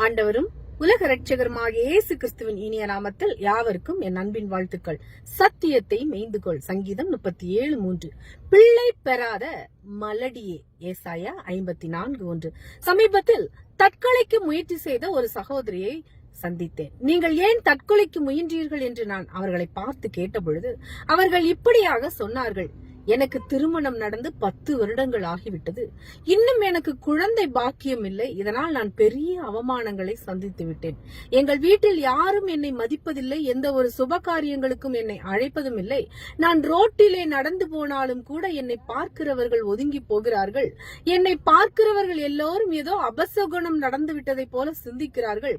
ஆண்டவரும் உலக இரட்சகருமாகிய இயேசு கிறிஸ்துவின் இனிய நாமத்தில் யாவருக்கும் என் அன்பின் வாழ்த்துக்கள். சத்தியத்தை மேய்ந்துகொள். சங்கீதம் 37:3. பிள்ளை பெறாத மலடியே. ஏசாயா 54:1. சமீபத்தில் தற்கொலைக்கு முயற்சி செய்த ஒரு சகோதரியை சந்தித்தேன். நீங்கள் ஏன் தற்கொலைக்கு முயன்றீர்கள் என்று நான் அவர்களை பார்த்து கேட்டபொழுது அவர்கள் இப்படியாக சொன்னார்கள். எனக்கு திருமணம் நடந்து 10 வருடங்கள் ஆகிவிட்டது. இன்னும் எனக்கு குழந்தை பாக்கியம் இல்லை. இதனால் நான் பெரிய அவமானங்களை சந்தித்து விட்டேன். எங்கள் வீட்டில் யாரும் என்னை மதிப்பதில்லை. எந்த ஒரு சுப காரியங்களுக்கும் என்னை அழைப்பதும் இல்லை. நான் ரோட்டிலே நடந்து போனாலும் கூட என்னை பார்க்கிறவர்கள் ஒதுங்கி போகிறார்கள். என்னை பார்க்கிறவர்கள் எல்லோரும் ஏதோ அபசகுணம் நடந்து விட்டதை போல சிந்திக்கிறார்கள்.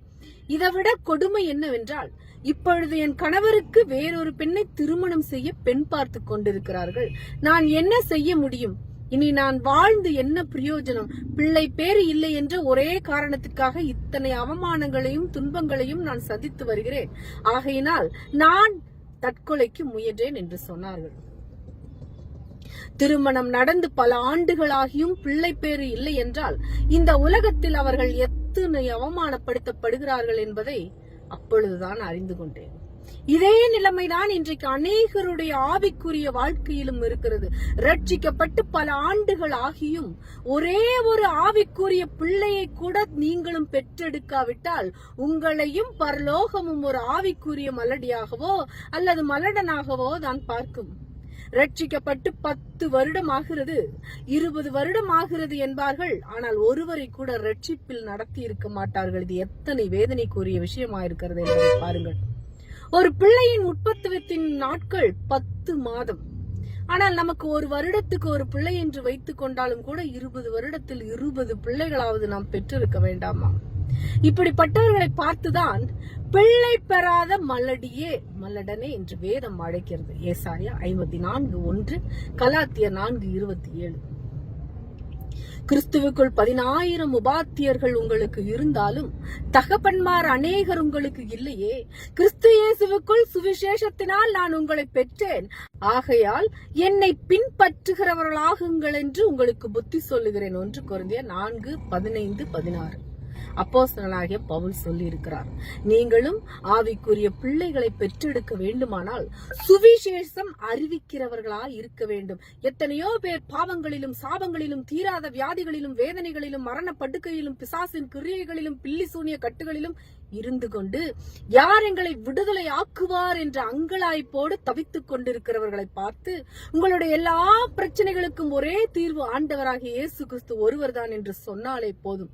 இதைவிட கொடுமை என்னவென்றால், இப்பொழுது என் கணவருக்கு வேறொரு பெண்ணை திருமணம் செய்ய பெண் பார்த்து கொண்டிருக்கிறார்கள். நான் என்ன செய்ய முடியும்? இனி நான் வாழ்ந்து என்ன பிரயோஜனம்? பிள்ளை பேறு இல்லை என்ற ஒரே காரணத்துக்காக இத்தனை அவமானங்களையும் துன்பங்களையும் நான் சந்தித்து வருகிறேன். ஆகையினால் நான் தற்கொலைக்கு முயன்றேன் என்று சொன்னார்கள். திருமணம் நடந்து பல ஆண்டுகளாகியும் பிள்ளை பேறு இல்லை என்றால் இந்த உலகத்தில் அவர்கள் எத்தனை அவமானப்படுத்தப்படுகிறார்கள் என்பதை அப்பொழுதுதான் அறிந்து கொண்டேன். இதே நிலைமைதான் இன்றைக்கு அநேகருடைய ஆவிக்குரிய வாழ்க்கையிலும் இருக்கிறது. ரட்சிக்கப்பட்டு பல ஆண்டுகள் ஆகியும் ஒரே ஒரு ஆவிக்குரிய பிள்ளையை கூட நீங்களும் பெற்றெடுக்காவிட்டால் உங்களையும் பரலோகமும் ஒரு ஆவிக்குரிய மலடியாகவோ அல்லது மலடனாகவோ தான் பார்க்கும். ரட்சிக்கப்பட்டு 10 வருடம் ஆகிறது, 20 வருடம் ஆகிறது என்பார்கள். ஆனால் ஒருவரை கூட ரட்சிப்பில் நடத்தி இருக்க மாட்டார்கள். இது எத்தனை வேதனைக்குரிய விஷயமா இருக்கிறது என்பதை பாருங்கள். ஒரு பிள்ளையின் உற்பத்தியத்தின் நாட்கள் 10 மாதம். ஆனால் நமக்கு ஒரு வருடத்துக்கு ஒரு பிள்ளை என்று வைத்துக் கொண்டாலும் கூட 20 வருடத்தில் 20 பிள்ளைகளாவது நாம் பெற்றிருக்க வேண்டாமா? இப்படிப்பட்டவர்களை பார்த்துதான் பிள்ளை பெறாத மலடியே மலடனே என்று வேதம் அழைக்கிறது. ஏசாயா 54:1, கலாத்தியர் 4:27. கிறிஸ்துவுக்குள் 10,000 உபாத்தியர்கள் உங்களுக்கு இருந்தாலும் தகப்பன்மார் அநேகர் உங்களுக்கு இல்லையே. கிறிஸ்து இயேசுவுக்குள் சுவிசேஷத்தினால் நான் உங்களை பெற்றேன். ஆகையால் என்னை பின்பற்றுகிறவர்களாகுங்கள் என்று உங்களுக்கு புத்தி சொல்லுகிறேன். 1 கொரிந்தியர் 4:15-16. அப்போஸ்தலனாகிய பவுல் சொல்லி இருக்கிறார். நீங்களும் ஆவிக்குரிய பிள்ளைகளை பெற்றெடுக்க வேண்டுமானால் சுவிசேஷம் அறிவிக்கிறவர்களா இருக்க வேண்டும். எத்தனையோ பேர் பாவங்களிலும் சாபங்களிலும் தீராத வியாதிகளிலும் வேதனைகளிலும் மரண படுக்கையிலும் பிசாசின் கிரியைகளிலும் பில்லி சூனிய கட்டுகளிலும் இருந்து கொண்டு யார் எங்களை விடுதலை ஆக்குவார் என்ற அங்கலாய்ப்போடு தவித்துக் கொண்டிருக்கிறவர்களை பார்த்து உங்களுடைய எல்லா பிரச்சனைகளுக்கும் ஒரே தீர்வு ஆண்டவராகிய இயேசு கிறிஸ்து ஒருவர்தான் என்று சொன்னாலே போதும்.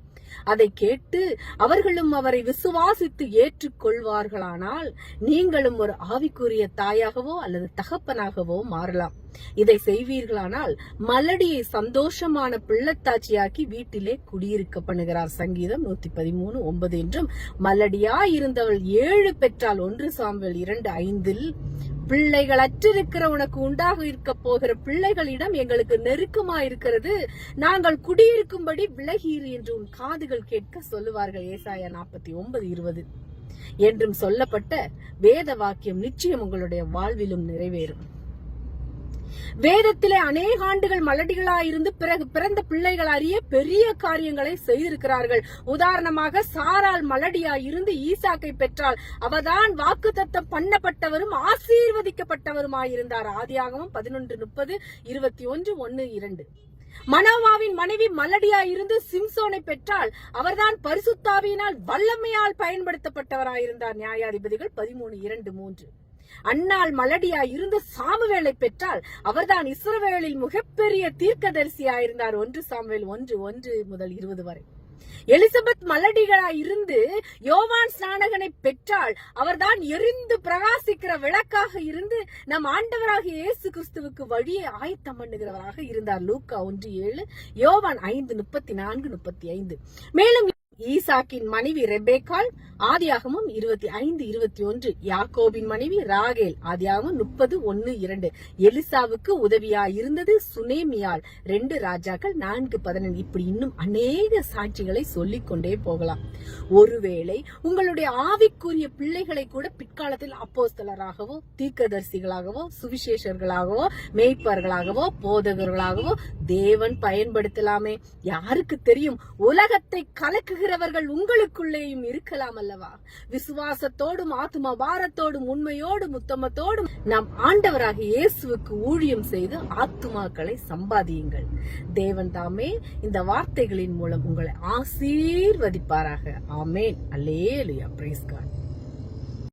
அதை கேட்டு அவர்களும் அவரை விசுவாசித்து ஏற்றுக்கொள்வார்களானால் நீங்களும் ஒரு ஆவிக்குரிய தாயாகவோ அல்லது தகப்பனாகவோ மாறலாம். இதை செய்வீர்களானால் மலடியை சந்தோஷமான பிள்ளைத்தாட்சியாக்கி வீட்டிலே குடியிருக்க பண்ணுகிறார். சங்கீதம் 113:9 என்றும் மலடியா இருந்தவள் 7 பெற்றால் 1 சாமுவேல் 2:5 பிள்ளைகள் அற்றிருக்கிற உனக்கு உண்டாக இருக்க போகிற பிள்ளைகளிடம் எங்களுக்கு நெருக்கமா இருக்கிறது, நாங்கள் குடியிருக்கும்படி விலகீர் என்று உன் காதுகள் கேட்க சொல்லுவார்கள். ஏசாயா 49:20 என்றும் சொல்லப்பட்ட வேத வாக்கியம் நிச்சயம் உங்களுடைய வாழ்விலும் நிறைவேறும். வேதத்திலே அநேக ஆண்டுகள் மலடிகளாயிருந்து பிறகு பிறந்த பிள்ளைகள் அறிய பெரிய காரியங்களை செய்திருக்கிறார்கள். உதாரணமாக சாராள் மலடியாயிருந்து ஈசாக்கை பெற்றால். அவதான் வாக்குத்தத்தம் பண்ணப்பட்டவரும் ஆசீர்வதிக்கப்பட்டவருமாயிருந்தார். ஆதியாகமம் 11:30, 21:1-2. மனோவாவின் மனைவி மலடியாயிருந்து சிம்சோனை பெற்றால். அவர்தான் பரிசுத்தாவியினால் வல்லமையால் பயன்படுத்தப்பட்டவராயிருந்தார். நியாயாதிபதிகள் 13:2-3. அன்னாள் மலடியாய் இருந்து சாமுவேலை பெற்றால். அவர்தான் இஸ்ரவேலில் மிகப்பெரிய தீர்க்கதரிசியாயிருந்தார். 1 சாமுவேல் 1:1-20 வரை. எலிசபெத் மலடிகளாய் இருந்து யோவான் ஸ்நானகனை பெற்றால். அவர்தான் எரிந்து பிரகாசிக்கிற விளக்காக இருந்து நம் ஆண்டவராகிய இயேசு கிறிஸ்துவுக்கு வழியை ஆயத்தம் பண்ணுகிறவராக இருந்தார். லூக்கா 1:7, யோவான் 5:34-35. மேலும் ஈசாக்கின் மனைவி ரெபேக்காள். ஆதியாகமம் 25:21. யாக்கோபின் மனைவி ராகேல். ஆதியாகமம் 30:1-2. எலிசாவுக்கு உதவியாய் இருந்தது சுனேமியாள். 2 ராஜாக்கள் 4:15. இப்படி இன்னும் அநேக சாட்சிகளை சொல்லிக் கொண்டே போகலாம். ஒருவேளை உங்களுடைய ஆவிக்குரிய பிள்ளைகளை கூட பிற்காலத்தில் அப்போஸ்தலராகவோ தீர்க்கதரிசிகளாகவோ சுவிசேஷர்களாகவோ மேய்ப்பர்களாகவோ போதகர்களாகவோ தேவன் பயன்படுத்தலாமே. யாருக்கு தெரியும்? உலகத்தை கலக்குகிற தேடுகிறவர்கள் உங்களுக்குள்ளேயும் இருக்கலாம் அல்லவா? விசுவாசத்தோடும் ஆத்தும பாரத்தோடும் உண்மையோடும் உத்தமத்தோடும் நம் ஆண்டவராக இயேசுவுக்கு ஊழியம் செய்து ஆத்துமாக்களை சம்பாதியுங்கள். தேவன் தாமே இந்த வார்த்தைகளின் மூலம் உங்களை ஆசீர்வதிப்பாராக. ஆமேன். அல்லேலூயா. Praise God.